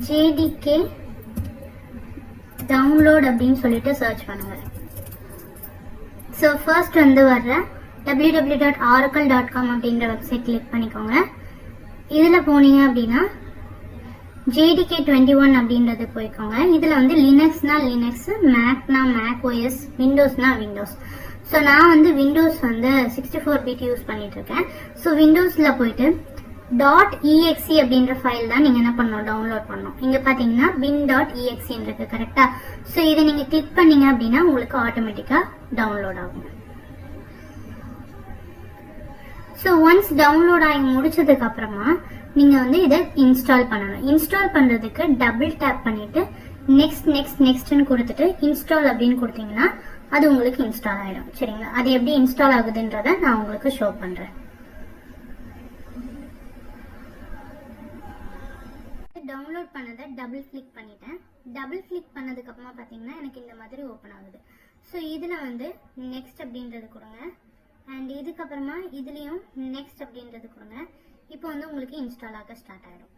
JDK download அப்படின்னு சொல்லிட்டு search பண்ணுங்க. ஸோ ஃபர்ஸ்ட் வந்து வர்ற www.oracle.com அப்படின்ற வெப்சைட் கிளிக் பண்ணிக்கோங்க. இதில் போனீங்க அப்படின்னா JDK21 அப்படின்றது போய்க்கோங்க. இதில் வந்து லினக்ஸ்னா லினக்ஸ், மேக்னா மேக் OS, விண்டோஸ்னா விண்டோஸ். ஸோ நான் வந்து விண்டோஸ் வந்து 64 பிட் யூஸ் பண்ணிட்டு இருக்கேன். ஸோ விண்டோஸில் போயிட்டு .exe அப்படின்ற ஃபைல் தான் நீங்கள் என்ன பண்ணணும், டவுன்லோட் பண்ணணும். இங்கே பார்த்தீங்கன்னா bin.exe இருக்கு கரெக்டாக. ஸோ இதை நீங்கள் கிளிக் பண்ணீங்க அப்படின்னா உங்களுக்கு ஆட்டோமேட்டிக்காக டவுன்லோட் ஆகும். ஸோ ஒன்ஸ் டவுன்லோட் ஆகி முடிச்சதுக்கு அப்புறமா நீங்கள் வந்து இதை இன்ஸ்டால் பண்ணணும். இன்ஸ்டால் பண்ணுறதுக்கு டபுள் டேப் பண்ணிட்டு நெக்ஸ்ட்னு கொடுத்துட்டு இன்ஸ்டால் அப்படின்னு கொடுத்தீங்கன்னா அது உங்களுக்கு இன்ஸ்டால் ஆகிடும். சரிங்களா? அது எப்படி இன்ஸ்டால் ஆகுதுன்றதை நான் உங்களுக்கு ஷோ பண்ணுறேன். டவுன்லோட் பண்ணதை டபுள் கிளிக் பண்ணிட்டேன். டபுள் கிளிக் பண்ணதுக்கு அப்புறமா பார்த்தீங்கன்னா எனக்கு இந்த மாதிரி ஓப்பன் ஆகுது. ஸோ இதில் வந்து நெக்ஸ்ட் அப்படின்றது கொடுங்க. அண்ட் இதுக்கப்புறமா இதுலேயும் நெக்ஸ்ட் அப்படின்றது கொடுங்க. இப்போ வந்து உங்களுக்கு இன்ஸ்டால் ஆக ஸ்டார்ட் ஆகிடும்.